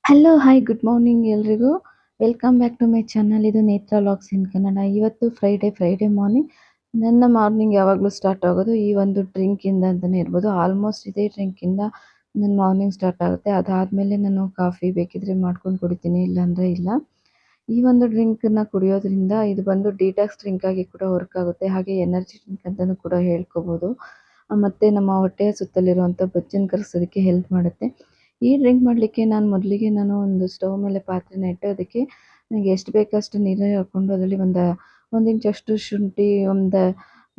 Hello, hi, good morning ಎಲ್ರಿಗೂ. Welcome back to my channel. ಇದು Netra vlogs in Kannada. ಇವತ್ತು Friday morning. ನನ್ನ morning ಯಾವಾಗಲೂ ಸ್ಟಾರ್ಟ್ ಆಗೋದು ಈ ಒಂದು ಡ್ರಿಂಕಿಂದ ಅಂತಲೇ ಇರ್ಬೋದು. ಆಲ್ಮೋಸ್ಟ್ ಇದೇ ಡ್ರಿಂಕಿಂದ ನನ್ನ ಮಾರ್ನಿಂಗ್ ಸ್ಟಾರ್ಟ್ ಆಗುತ್ತೆ. ಅದಾದಮೇಲೆ ನಾನು ಕಾಫಿ ಬೇಕಿದ್ರೆ ಮಾಡ್ಕೊಂಡು ಕುಡಿತೀನಿ, ಇಲ್ಲಾಂದರೆ ಇಲ್ಲ. ಈ ಒಂದು ಡ್ರಿಂಕನ್ನು ಕುಡಿಯೋದ್ರಿಂದ ಇದು ಬಂದು ಡಿಟಾಕ್ಸ್ ಡ್ರಿಂಕ್ ಆಗಿ ಕೂಡ ವರ್ಕ್ ಆಗುತ್ತೆ. ಹಾಗೆ ಎನರ್ಜಿ ಡ್ರಿಂಕ್ ಅಂತಲೂ ಕೂಡ ಹೇಳ್ಕೋಬೋದು. ಮತ್ತು ನಮ್ಮ ಹೊಟ್ಟೆಯ ಸುತ್ತಲಿರುವಂಥ ಬೊಜ್ಜನ್ನು ಕರಗಿಸೋದಕ್ಕೆ ಹೆಲ್ಪ್ ಮಾಡುತ್ತೆ. ಈ ಡ್ರಿಂಕ್ ಮಾಡಲಿಕ್ಕೆ ನಾನು ಒಂದು ಸ್ಟವ್ ಮೇಲೆ ಪಾತ್ರೆನ ಇಟ್ಟು ಅದಕ್ಕೆ ನನಗೆ ಎಷ್ಟು ಬೇಕೋ ಅಷ್ಟು ನೀರನ್ನು ಹಾಕ್ಕೊಂಡು ಅದರಲ್ಲಿ ಒಂದು ಇಂಚಷ್ಟು ಶುಂಠಿ, ಒಂದು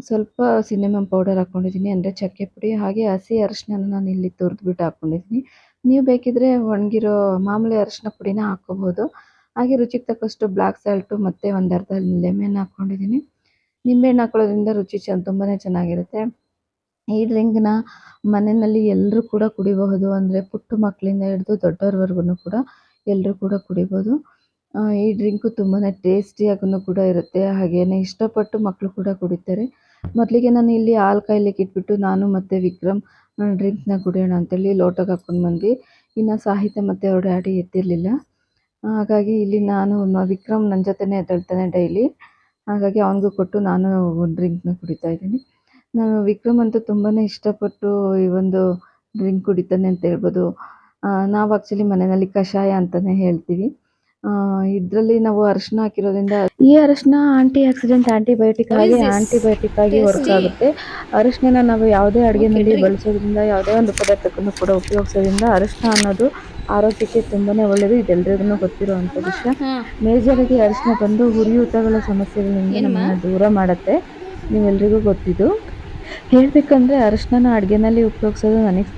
ಸ್ವಲ್ಪ ಸಿನೆಮನ್ ಪೌಡರ್ ಹಾಕ್ಕೊಂಡಿದ್ದೀನಿ, ಅಂದರೆ ಚಕ್ಕೆ ಪುಡಿ. ಹಾಗೆ ಹಸಿ ಅರಿಶಿನ ನಾನು ಇಲ್ಲಿ ತುರಿದ್ಬಿಟ್ಟು ಹಾಕ್ಕೊಂಡಿದ್ದೀನಿ. ನೀವು ಬೇಕಿದ್ರೆ ಒಣಗಿರೋ ಮಾಮೂಲಿ ಅರಿಶಿನ ಪುಡಿನ ಹಾಕ್ಕೋಬೋದು. ಹಾಗೆ ರುಚಿಗೆ ತಕ್ಕಷ್ಟು ಬ್ಲ್ಯಾಕ್ ಸಾಲ್ಟು ಮತ್ತು ಒಂದು ಅರ್ಧ ಲೆಮನ್ ಹಾಕ್ಕೊಂಡಿದ್ದೀನಿ. ನಿಂಬೆಹಣ್ಣು ಹಾಕೊಳ್ಳೋದ್ರಿಂದ ರುಚಿ ತುಂಬಾ ಚೆನ್ನಾಗಿರುತ್ತೆ. ಈ ಡ್ರಿಂಕ್ನ ಮನೆಯಲ್ಲಿ ಎಲ್ಲರೂ ಕೂಡ ಕುಡಿಬಹುದು. ಅಂದರೆ ಪುಟ್ಟ ಮಕ್ಕಳಿಂದ ಹಿಡಿದು ದೊಡ್ಡವ್ರವರೆಗೂ ಕೂಡ ಎಲ್ಲರೂ ಕೂಡ ಕುಡಿಬೋದು. ಈ ಡ್ರಿಂಕು ತುಂಬಾ ಟೇಸ್ಟಿಯಾಗೂ ಕೂಡ ಇರುತ್ತೆ. ಹಾಗೆಯೇ ಇಷ್ಟಪಟ್ಟು ಮಕ್ಕಳು ಕೂಡ ಕುಡಿತಾರೆ. ಮೊದಲಿಗೆ ನಾನು ಇಲ್ಲಿ ಹಾಲು ಕಾಯ್ಲಿಕ್ಕೆ ಇಟ್ಬಿಟ್ಟು ನಾನು ಮತ್ತು ವಿಕ್ರಮ್ ಡ್ರಿಂಕ್ನ ಕುಡಿಯೋಣ ಅಂತೇಳಿ ಲೋಟಕ್ಕೆ ಹಾಕ್ಕೊಂಡು ಬಂದ್ವಿ. ಇನ್ನು ಸಾಹಿತ್ಯ ಮತ್ತು ಅವ್ರ ಡ್ಯಾಡಿ ಎದ್ದಿರಲಿಲ್ಲ. ಹಾಗಾಗಿ ಇಲ್ಲಿ ವಿಕ್ರಮ್ ನನ್ನ ಜೊತೆನೇ ಎದ್ದೇಳ್ತಾನೆ ಡೈಲಿ. ಹಾಗಾಗಿ ಅವನಿಗೂ ಕೊಟ್ಟು ನಾನು ಡ್ರಿಂಕ್ನ ಕುಡಿತಾ ಇದ್ದೀನಿ. ವಿಕ್ರಮ್ ಅಂತೂ ತುಂಬಾ ಇಷ್ಟಪಟ್ಟು ಈ ಒಂದು ಡ್ರಿಂಕ್ ಕುಡಿತಾನೆ ಅಂತ ಹೇಳ್ಬೋದು. ನಾವು ಆ್ಯಕ್ಚುಲಿ ಮನೆಯಲ್ಲಿ ಕಷಾಯ ಅಂತಲೇ ಹೇಳ್ತೀವಿ. ಇದರಲ್ಲಿ ನಾವು ಅರಿಶಿನ ಹಾಕಿರೋದ್ರಿಂದ ಈ ಅರಿಶಿನ ಆಂಟಿಬಯೋಟಿಕ್ ಆಗಿ ವರ್ಕ್ ಆಗುತ್ತೆ. ಅರಿಶಿನ ನಾವು ಯಾವುದೇ ಅಡುಗೆನಲ್ಲಿ ಬಳಸೋದ್ರಿಂದ, ಯಾವುದೇ ಒಂದು ಪದಾರ್ಥಕ್ಕೂ ಕೂಡ ಉಪಯೋಗಿಸೋದ್ರಿಂದ ಅರಿಶಿನ ಅನ್ನೋದು ಆರೋಗ್ಯಕ್ಕೆ ತುಂಬಾ ಒಳ್ಳೆಯದು. ಇದೆಲ್ಲರಿಗೂ ಗೊತ್ತಿರುವಂಥ ವಿಷಯ. ಮೇಜರಾಗಿ ಅರಿಶಿನ ಬಂದು ಉರಿಯೂತಗಳ ಸಮಸ್ಯೆಗಳಿಂದ ನಮ್ಮನ್ನು ದೂರ ಮಾಡುತ್ತೆ. ನೀವೆಲ್ರಿಗೂ ಗೊತ್ತಿದ್ದು. ಹೇಳಬೇಕಂದ್ರೆ ಅರಿಶಿನ ಅಡುಗೆನಲ್ಲಿ ಉಪಯೋಗಿಸೋದು ನನಗೆ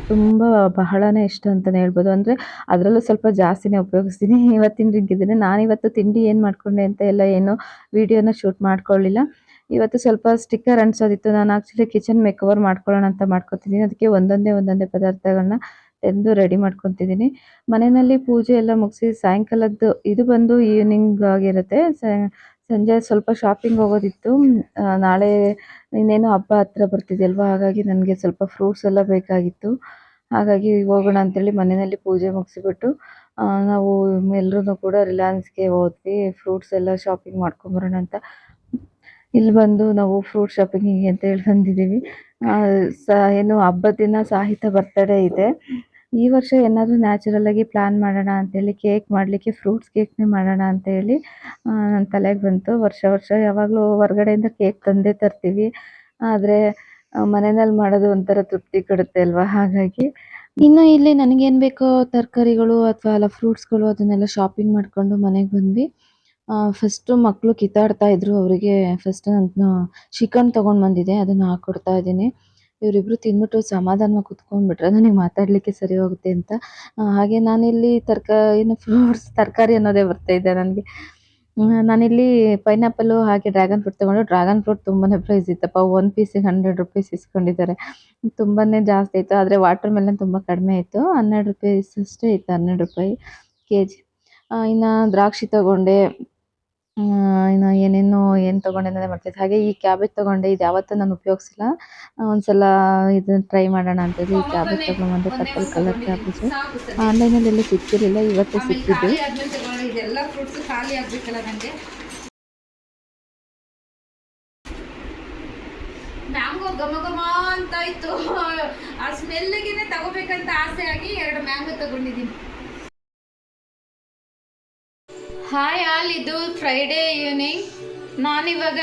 ಬಹಳನೇ ಇಷ್ಟ ಅಂತಲೇ ಹೇಳ್ಬೋದು. ಅಂದರೆ ಅದರಲ್ಲೂ ಸ್ವಲ್ಪ ಜಾಸ್ತಿನೇ ಉಪಯೋಗಿಸ್ತೀನಿ. ಇವತ್ತಿನ ಡ್ರಿಂಕ್ ಇದ್ದೀನಿ. ನಾನಿವತ್ತು ತಿಂಡಿ ಏನು ಮಾಡಿಕೊಂಡೆ ಅಂತ ಏನು ವೀಡಿಯೋನ ಶೂಟ್ ಮಾಡ್ಕೊಳ್ಳಿಲ್ಲ. ಇವತ್ತು ಸ್ವಲ್ಪ ಸ್ಟಿಕ್ಕರ್ ಅಂಟಿಸೋದಿತ್ತು. ನಾನು ಆ್ಯಕ್ಚುಲಿ ಕಿಚನ್ ಮೇಕವರ್ ಮಾಡ್ಕೊಳ್ಳೋಣ ಅಂತ ಮಾಡ್ಕೊತಿದ್ದೀನಿ. ಅದಕ್ಕೆ ಒಂದೊಂದೇ ಪದಾರ್ಥಗಳನ್ನ ತಂದು ರೆಡಿ ಮಾಡ್ಕೊತಿದ್ದೀನಿ. ಮನೆಯಲ್ಲಿ ಪೂಜೆ ಎಲ್ಲ ಮುಗಿಸಿ ಸಾಯಂಕಾಲದ್ದು ಇದು ಬಂದು ಈವ್ನಿಂಗ್ ಆಗಿರುತ್ತೆ. ಸಂಜೆ ಸ್ವಲ್ಪ ಶಾಪಿಂಗ್ ಹೋಗೋದಿತ್ತು. ನಾಳೆ ಇನ್ನೇನು ಹಬ್ಬ ಹತ್ರ ಬರ್ತಿದೆಯಲ್ವಾ, ಹಾಗಾಗಿ ನನಗೆ ಸ್ವಲ್ಪ ಫ್ರೂಟ್ಸ್ ಎಲ್ಲ ಬೇಕಾಗಿತ್ತು. ಹಾಗಾಗಿ ಹೋಗೋಣ ಅಂತೇಳಿ ಮನೆಯಲ್ಲಿ ಪೂಜೆ ಮುಗಿಸಿಬಿಟ್ಟು ನಾವು ಎಲ್ಲರೂ ಕೂಡ ರಿಲಯನ್ಸ್ಗೆ ಹೋದ್ವಿ. ಫ್ರೂಟ್ಸ್ ಎಲ್ಲ ಶಾಪಿಂಗ್ ಮಾಡ್ಕೊಂಬರೋಣ ಅಂತ. ಇಲ್ಲಿ ಬಂದು ನಾವು ಫ್ರೂಟ್ ಶಾಪಿಂಗಿಗೆ ಅಂತೇಳಿ ಬಂದಿದ್ದೀವಿ. ಹಬ್ಬದ ದಿನ ಸಾಹಿತ್ಯ ಬರ್ತಡೇ ಇದೆ. ಈ ವರ್ಷ ಏನಾದರೂ ನ್ಯಾಚುರಲಾಗಿ ಪ್ಲ್ಯಾನ್ ಮಾಡೋಣ ಅಂತೇಳಿ ಕೇಕ್ ಮಾಡಲಿಕ್ಕೆ ಫ್ರೂಟ್ಸ್ ಕೇಕ್ನೇ ಮಾಡೋಣ ಅಂತೇಳಿ ನನ್ನ ತಲೆಗೆ ಬಂತು. ವರ್ಷ ಯಾವಾಗಲೂ ಹೊರಗಡೆಯಿಂದ ಕೇಕ್ ತಂದೇ ತರ್ತೀವಿ. ಆದರೆ ಮನೆಯಲ್ಲಿ ಮಾಡೋದು ಒಂಥರ ತೃಪ್ತಿ ಕೊಡುತ್ತೆ ಅಲ್ವಾ, ಹಾಗಾಗಿ ಇನ್ನು ಇಲ್ಲಿ ನನಗೇನು ಬೇಕೋ ತರಕಾರಿಗಳು ಅಥವಾ ಫ್ರೂಟ್ಸ್ಗಳು ಅದನ್ನೆಲ್ಲ ಶಾಪಿಂಗ್ ಮಾಡಿಕೊಂಡು ಮನೆಗೆ ಬಂದ್ವಿ. ಫಸ್ಟು ಮಕ್ಕಳು ಕಿತ್ತಾಡ್ತಾ ಇದ್ರು. ಅವರಿಗೆ ಫಸ್ಟ್ ನಾನು ಚಿಕನ್ ತೊಗೊಂಡು ಬಂದಿದ್ದೆ, ಅದನ್ನು ಹಾಕ್ಕೊಡ್ತಾ ಇದ್ದೀನಿ. ಇವರಿಬ್ಬರು ತಿಂದ್ಬಿಟ್ಟು ಸಮಾಧಾನವಾಗಿ ಕುತ್ಕೊಂಡ್ಬಿಟ್ರೆ ನನಗೆ ಮಾತಾಡಲಿಕ್ಕೆ ಸರಿ ಹೋಗುತ್ತೆ ಅಂತ. ಹಾಗೆ ನಾನಿಲ್ಲಿ ಫ್ರೂಟ್ಸ್ ತರಕಾರಿ ಅನ್ನೋದೇ ಬರ್ತಾಯಿದೆ ನನಗೆ. ನಾನಿಲ್ಲಿ ಪೈನಾಪಲ್ಲು ಹಾಗೆ ಡ್ರ್ಯಾಗನ್ ಫ್ರೂಟ್ ತೊಗೊಂಡು, ಡ್ರ್ಯಾಗನ್ ಫ್ರೂಟ್ ತುಂಬಾ ಪ್ರೈಸ್ ಇತ್ತಪ್ಪ. ಒಂದು ಪೀಸಿಗೆ ₹100 ಇಸ್ಕೊಂಡಿದ್ದಾರೆ. ತುಂಬಾ ಜಾಸ್ತಿ ಇತ್ತು. ಆದರೆ ವಾಟರ್ ಮೆಲನ್ ತುಂಬ ಕಡಿಮೆ ಇತ್ತು. ₹12 ಅಷ್ಟೇ ಇತ್ತು, ₹12 ಕೆಜಿ. ಇನ್ನು ದ್ರಾಕ್ಷಿ ತೊಗೊಂಡೆ. ಇನ್ನು ಏನು ತೊಗೊಂಡೆ ಅನ್ನೋದೇ ಮರ್ತೋಯ್ತು. ಹಾಗೆ ಈ ಕ್ಯಾಬೇಜ್ ತೊಗೊಂಡೆ. ಇದು ಯಾವತ್ತೂ ನಾನು ಉಪಯೋಗಿಸಿಲ್ಲ. ಒಂದ್ಸಲ ಇದನ್ನು ಟ್ರೈ ಮಾಡೋಣ ಅಂತೇಳಿ ಈ ಕ್ಯಾಬೇಜ್ ತೊಗೊಂಡ್ಬಂದೆ. Purple colour cabbage. ಆನ್ಲೈನಲ್ಲಿ ಸಿಕ್ಕಿರಲಿಲ್ಲ, ಇವತ್ತೇ ಸಿಕ್ಕಿದ್ದು. ಇದೆಲ್ಲ ಫ್ರೂಟ್ಸ್ ಖಾಲಿ ಆಗ್ಬೇಕಲ್ಲ ನನಗೆ. ಮ್ಯಾಂಗೋ ಘಮ ಅಂತ ಇತ್ತು. ಆ ಸ್ಮೆಲ್ಗಿನೇ ತಗೋಬೇಕಂತ ಆಸೆ ಆಗಿ 2 ಮ್ಯಾಂಗೋ ತಗೊಂಡಿದ್ದೀನಿ. ಹಾಯ್ ಆಲ್, ಇದು ಫ್ರೈಡೇ ಈವ್ನಿಂಗ್. ನಾನಿವಾಗ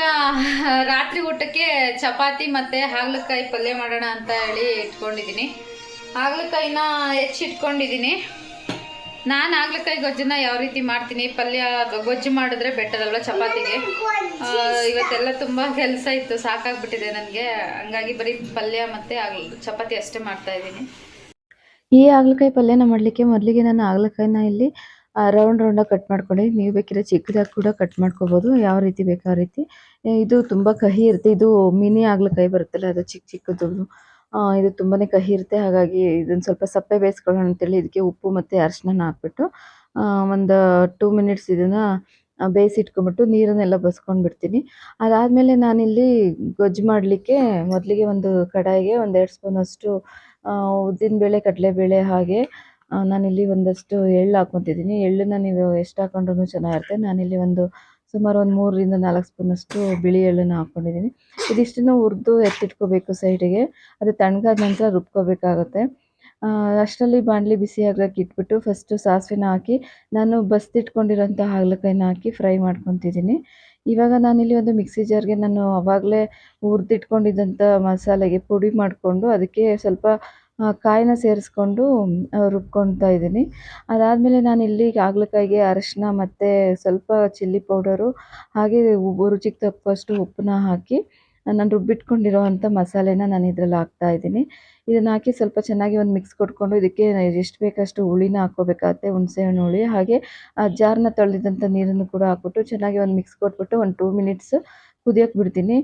ರಾತ್ರಿ ಊಟಕ್ಕೆ ಚಪಾತಿ ಮತ್ತು ಹಾಗಲಕಾಯಿ ಪಲ್ಯ ಮಾಡೋಣ ಅಂತ ಹೇಳಿ ಇಟ್ಕೊಂಡಿದ್ದೀನಿ. ಹಾಗಲಕಾಯಿನ ಹೆಚ್ಚಿಟ್ಕೊಂಡಿದ್ದೀನಿ. ನಾನು ಹಾಗಲಕಾಯಿ ಗೊಜ್ಜನ್ನ ಯಾವ ರೀತಿ ಮಾಡ್ತೀನಿ, ಪಲ್ಯ ಗೊಜ್ಜು ಮಾಡಿದ್ರೆ ಬೆಟರ್ ಅಲ್ವ ಚಪಾತಿಗೆ. ಇವತ್ತೆಲ್ಲ ತುಂಬ ಕೆಲಸ ಇತ್ತು, ಸಾಕಾಗ್ಬಿಟ್ಟಿದೆ ನನಗೆ. ಹಂಗಾಗಿ ಬರೀ ಪಲ್ಯ ಮತ್ತು ಚಪಾತಿ ಅಷ್ಟೇ ಮಾಡ್ತಾಯಿದ್ದೀನಿ. ಈ ಹಾಗಲಕಾಯಿ ಪಲ್ಯನ ಮಾಡಲಿಕ್ಕೆ ಮೊದಲಿಗೆ ನಾನು ಹಾಗಲಕಾಯಿನ ಇಲ್ಲಿ ರೌಂಡಾಗಿ ಕಟ್ ಮಾಡ್ಕೊಂಡಿದ್ದೀನಿ. ನೀವು ಬೇಕಿದ್ರೆ ಚಿಕ್ಕದಾಗಿ ಕೂಡ ಕಟ್ ಮಾಡ್ಕೋಬೋದು, ಯಾವ ರೀತಿ ಬೇಕೋ ಆ ರೀತಿ. ಇದು ತುಂಬ ಕಹಿ ಇರುತ್ತೆ. ಇದು ಮಿನಿ ಹಾಗಲಕಾಯಿ ಬರುತ್ತಲ್ಲ, ಅದು ಚಿಕ್ಕದು. ಇದು ತುಂಬಾ ಕಹಿ ಇರುತ್ತೆ. ಹಾಗಾಗಿ ಇದನ್ನು ಸ್ವಲ್ಪ ಸಪ್ಪೆ ಬೇಯಿಸ್ಕೊಳ್ಳೋಣ ಅಂತೇಳಿ ಇದಕ್ಕೆ ಉಪ್ಪು ಮತ್ತು ಅರಿಶಿನ ಹಾಕ್ಬಿಟ್ಟು ಒಂದು 2 ಮಿನಿಟ್ಸ್ ಇದನ್ನು ಬೇಯಿಸಿಟ್ಕೊಂಬಿಟ್ಟು ನೀರನ್ನೆಲ್ಲ ಬಸ್ಕೊಂಡು ಬಿಡ್ತೀನಿ. ಅದಾದಮೇಲೆ ನಾನಿಲ್ಲಿ ಗೊಜ್ಜು ಮಾಡಲಿಕ್ಕೆ ಮೊದಲಿಗೆ ಒಂದು ಕಡಾಯಿಗೆ 1-2 ಸ್ಪೂನಷ್ಟು ಉದ್ದಿನಬೇಳೆ, ಕಡಲೆಬೇಳೆ ಹಾಗೆ ನಾನಿಲ್ಲಿ ಒಂದಷ್ಟು ಎಳ್ಳು ಹಾಕ್ಕೊತಿದ್ದೀನಿ. ಎಳ್ಳನ್ನ ನೀವು ಎಷ್ಟು ಹಾಕೊಂಡ್ರೂ ಚೆನ್ನಾಗಿರುತ್ತೆ. ನಾನಿಲ್ಲಿ ಸುಮಾರು ಒಂದು 3ರಿಂದ 4 ಸ್ಪೂನಷ್ಟು ಬಿಳಿ ಎಳ್ಳನ್ನು ಹಾಕ್ಕೊಂಡಿದ್ದೀನಿ. ಇದಿಷ್ಟನ್ನು ಹುರಿದು ಎತ್ತಿಟ್ಕೋಬೇಕು ಸೈಡಿಗೆ. ಅದು ತಣ್ಣಗಾದ ನಂತರ ರುಬ್ಕೋಬೇಕಾಗುತ್ತೆ. ಅಷ್ಟರಲ್ಲಿ ಬಾಣಲಿ ಬಿಸಿ ಆಗ್ಲಿಕ್ಕೆ ಇಟ್ಬಿಟ್ಟು ಫಸ್ಟು ಸಾಸಿವೆನ ಹಾಕಿ ನಾನು ಬಸ್ದಿಟ್ಕೊಂಡಿರೋಂಥ ಹಾಗಲಕಾಯಿನ ಹಾಕಿ ಫ್ರೈ ಮಾಡ್ಕೊತಿದ್ದೀನಿ. ಇವಾಗ ನಾನಿಲ್ಲಿ ಒಂದು ಮಿಕ್ಸಿ ಜಾರ್ಗೆ ನಾನು ಆವಾಗಲೇ ಹುರಿದಿಟ್ಕೊಂಡಿದ್ದಂಥ ಮಸಾಲೆಗೆ ಪುಡಿ ಮಾಡಿಕೊಂಡು ಅದಕ್ಕೆ ಸ್ವಲ್ಪ ಕಾಯಿನ ಸೇರಿಸ್ಕೊಂಡು ರುಬ್ಕೊತಾ ಇದ್ದೀನಿ. ಅದಾದಮೇಲೆ ನಾನಿಲ್ಲಿ ಹಾಗಲಕಾಯಿಗೆ ಅರಿಶಿನ ಮತ್ತು ಸ್ವಲ್ಪ ಚಿಲ್ಲಿ ಪೌಡರು ಹಾಗೆ ರುಚಿಗೆ ತಕ್ಕಷ್ಟು ಉಪ್ಪನ್ನ ಹಾಕಿ ನಾನು ರುಬ್ಬಿಟ್ಕೊಂಡಿರೋವಂಥ ಮಸಾಲೆನ ನಾನು ಇದ್ರಲ್ಲಿ ಹಾಕ್ತಾಯಿದ್ದೀನಿ. ಇದನ್ನು ಹಾಕಿ ಸ್ವಲ್ಪ ಚೆನ್ನಾಗಿ ಒಂದು ಮಿಕ್ಸ್ ಕೊಟ್ಕೊಂಡು ಇದಕ್ಕೆ ಎಷ್ಟು ಬೇಕಷ್ಟು ಹುಳಿನ ಹಾಕ್ಕೋಬೇಕಾಗತ್ತೆ, ಹುಣಸೆಹಣ್ಣು ಹುಳಿ. ಹಾಗೆ ಆ ಜಾರ್ನ ತೊಳೆದಿದ್ದಂಥ ನೀರನ್ನು ಕೂಡ ಹಾಕ್ಬಿಟ್ಟು ಚೆನ್ನಾಗಿ ಒಂದು ಮಿಕ್ಸ್ ಕೊಟ್ಬಿಟ್ಟು ಒಂದು 2 ಮಿನಿಟ್ಸ್ ಕುದಿಯೋಕೆ ಬಿಡ್ತೀನಿ.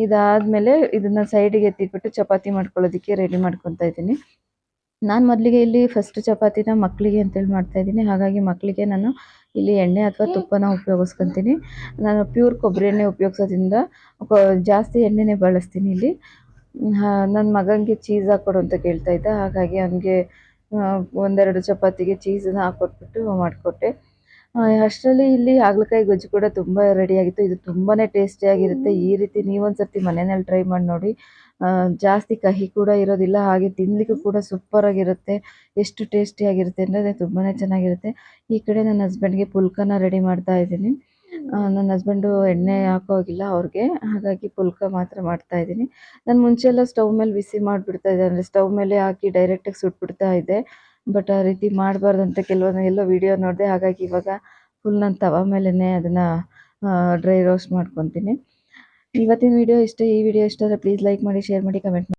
ಇದಾದಮೇಲೆ ಇದನ್ನು ಸೈಡಿಗೆ ಎತ್ತಿಟ್ಬಿಟ್ಟು ಚಪಾತಿ ಮಾಡ್ಕೊಳ್ಳೋದಕ್ಕೆ ರೆಡಿ ಮಾಡ್ಕೊತಾ ಇದ್ದೀನಿ. ನಾನು ಮೊದಲಿಗೆ ಇಲ್ಲಿ ಫಸ್ಟ್ ಚಪಾತಿನ ಮಕ್ಕಳಿಗೆ ಅಂತೇಳಿ ಮಾಡ್ತಾಯಿದ್ದೀನಿ. ಹಾಗಾಗಿ ಮಕ್ಕಳಿಗೆ ನಾನು ಇಲ್ಲಿ ಎಣ್ಣೆ ಅಥವಾ ತುಪ್ಪನ ಉಪಯೋಗಿಸ್ಕೊತೀನಿ. ನಾನು ಪ್ಯೂರ್ ಕೊಬ್ಬರಿ ಎಣ್ಣೆ ಉಪಯೋಗಿಸೋದ್ರಿಂದ ಜಾಸ್ತಿ ಎಣ್ಣೆನೇ ಬಳಸ್ತೀನಿ ಇಲ್ಲಿ. ನನ್ನ ಮಗನಿಗೆ ಚೀಸ್ ಹಾಕ್ಕೊಡು ಅಂತ ಕೇಳ್ತಾ ಇದ್ದ, ಹಾಗಾಗಿ ಅವನಿಗೆ 1-2 ಚಪಾತಿಗೆ ಚೀಸನ್ನ ಹಾಕ್ಕೊಟ್ಬಿಟ್ಟು ಮಾಡಿಕೊಟ್ಟೆ. ಅಷ್ಟರಲ್ಲಿ ಇಲ್ಲಿ ಹಾಗಲಕಾಯಿ ಗೊಜ್ಜು ಕೂಡ ತುಂಬ ರೆಡಿಯಾಗಿತ್ತು. ಇದು ತುಂಬಾ ಟೇಸ್ಟಿಯಾಗಿರುತ್ತೆ. ಈ ರೀತಿ ನೀವೊಂದು ಸರ್ತಿ ಮನೆಯಲ್ಲಿ ಟ್ರೈ ಮಾಡಿ ನೋಡಿ. ಜಾಸ್ತಿ ಕಹಿ ಕೂಡ ಇರೋದಿಲ್ಲ, ಹಾಗೆ ತಿನ್ನಲಿಕ್ಕೂ ಕೂಡ ಸೂಪರಾಗಿರುತ್ತೆ. ಎಷ್ಟು ಟೇಸ್ಟಿಯಾಗಿರುತ್ತೆ ಅಂದರೆ ತುಂಬಾ ಚೆನ್ನಾಗಿರುತ್ತೆ. ಈ ಕಡೆ ನನ್ನ ಹಸ್ಬೆಂಡ್ಗೆ ಪುಲ್ಕನ ರೆಡಿ ಮಾಡ್ತಾ ಇದ್ದೀನಿ. ನನ್ನ ಹಸ್ಬೆಂಡು ಎಣ್ಣೆ ಹಾಕೋಗಿಲ್ಲ ಅವ್ರಿಗೆ, ಹಾಗಾಗಿ ಪುಲ್ಕ ಮಾತ್ರ ಮಾಡ್ತಾಯಿದ್ದೀನಿ. ನಾನು ಮುಂಚೆ ಎಲ್ಲ ಸ್ಟವ್ ಮೇಲೆ ಬಿಸಿ ಮಾಡಿಬಿಡ್ತಾ ಇದ್ದೆ, ಅಂದರೆ ಸ್ಟವ್ ಮೇಲೆ ಹಾಕಿ ಡೈರೆಕ್ಟಾಗಿ ಸುಟ್ಬಿಡ್ತಾ ಇದ್ದೆ. ಬಟ್ ಆ ರೀತಿ ಮಾಡಬಾರ್ದಂತ ಎಲ್ಲೋ ವಿಡಿಯೋ ನೋಡಿದೆ, ಹಾಗಾಗಿ ಇವಾಗ ಫುಲ್ ನಾನು ತವ ಮೇಲೇ ಅದನ್ನು ಡ್ರೈ ರೋಸ್ಟ್ ಮಾಡ್ಕೊತೀನಿ. ಇವತ್ತಿನ ವಿಡಿಯೋ ಇಷ್ಟ. ಈ ವಿಡಿಯೋ ಇಷ್ಟ ಆದರೆ ಪ್ಲೀಸ್ ಲೈಕ್ ಮಾಡಿ, ಶೇರ್ ಮಾಡಿ, ಕಮೆಂಟ್ ಮಾಡಿ.